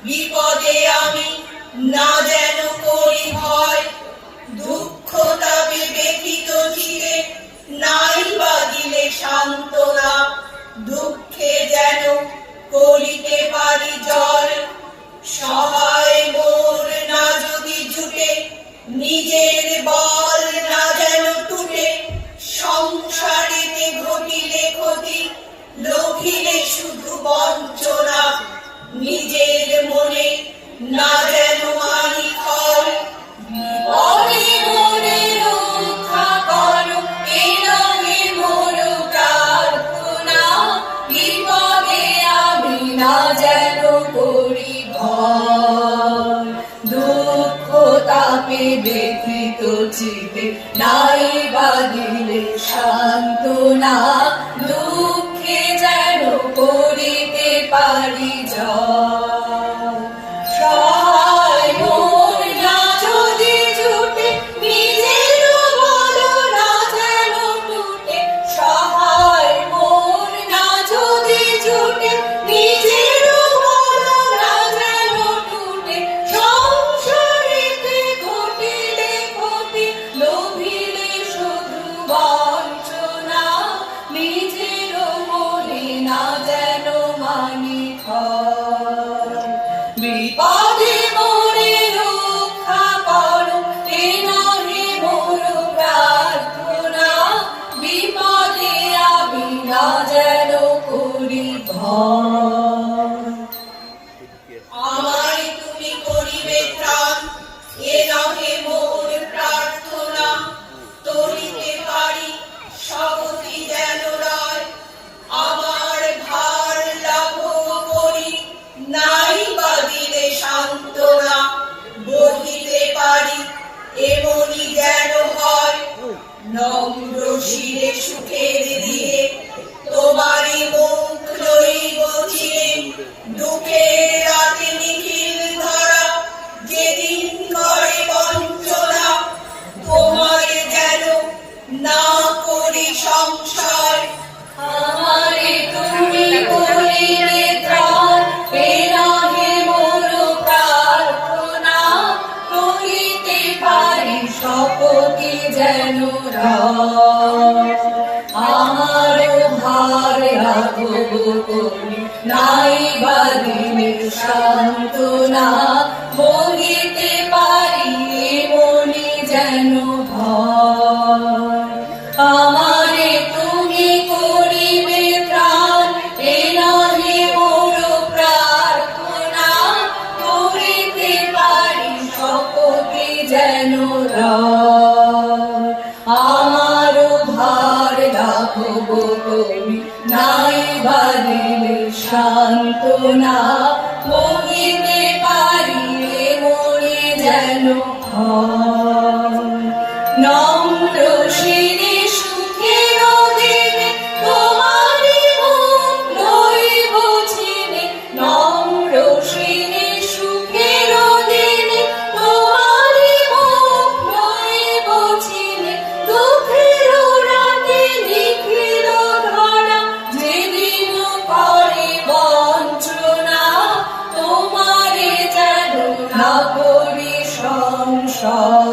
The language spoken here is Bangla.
বিপদে আমি না যেন করি ভয়, দুঃখ তাপে ব্যথিত চিরে নাই বা দিলে সান্ত্বনা, দুঃখে যেন করিতে পারি জয়। সহায় মোর না যদি জুটে, নিজের বল না যেন টুটে, সংসারেতে ঘটিলে ক্ষতি, লোভিলে শুধু বঞ্চনা, নিজের মনে না যেন মানি ক্ষয়। বিপদে মোরে রক্ষা করো, এ নহে মোর প্রার্থনা, বিপদে আমি না যেন করি ভয়। দুঃখ তাপে ব্যথিত চিতে নাই বা দিলে সান্ত্বনা, দুঃখে যেন করিতে পারি জয়। সহায় মোর না যদি জুটে, নিজের বল না যেন টুটে, সহায় মোর না যদি জুটে, নিজের বল না যেন টুটে, সংসারেতে ঘটিলে ক্ষতি, লোভিলে শুধু বঞ্চনা, নিজের মনে না যেন মানি ক্ষয়। বিপদে মোরে রক্ষা করো, এ নহে মোর প্রার্থনা, বিপদে আমি না যেন করি ভয়। আমায় তুমি করিবে ত্রাণ, এ নহে মোর প্রার্থনা, তরিতে পারি সগতি যেন রয়। আমার ভার লাঘব করি, নাই বা দিলে সান্ত্বনা, বহিতে পারি এমনি যেন হয়। নম্র শিরে সুখের দিয়ে তোমারই মুখ লইব চিরে, দুঃখের রাতে নিখিল ধরা, যেদিন করে বঞ্চনা, তোমার যেন না করি সংশয়। আমারে তুমি করিলে ত্রাণ, এ নহে মোর প্রার্থনা, করিতে পারি শপথি যেন রয়। আমার ভার লাঘব করি, নাই বা দিলে সান্ত্বনা, বহিতে পারি এমনি যেন ভয়। আমারে তুমি করিবে ত্রাণ, এ নহে মোর প্রার্থনা, করিতে পারি শপথি যেন রয়। আমার ভার লাঘব করি, নাই বা দিলে সান্ত্বনা, বহিতে পারি এমনি যেন ভয়। নম্র শিরে সুখের দিনে তোমারই মুখ লইব চিনে, নম্র শিরে সুখের দিনে তোমারই মুখ লইব চিনে, দুঃখের রাতে নিখিল ধরা, যেদিন করে বঞ্চনা, তোমারে যেন না করি সংশয়।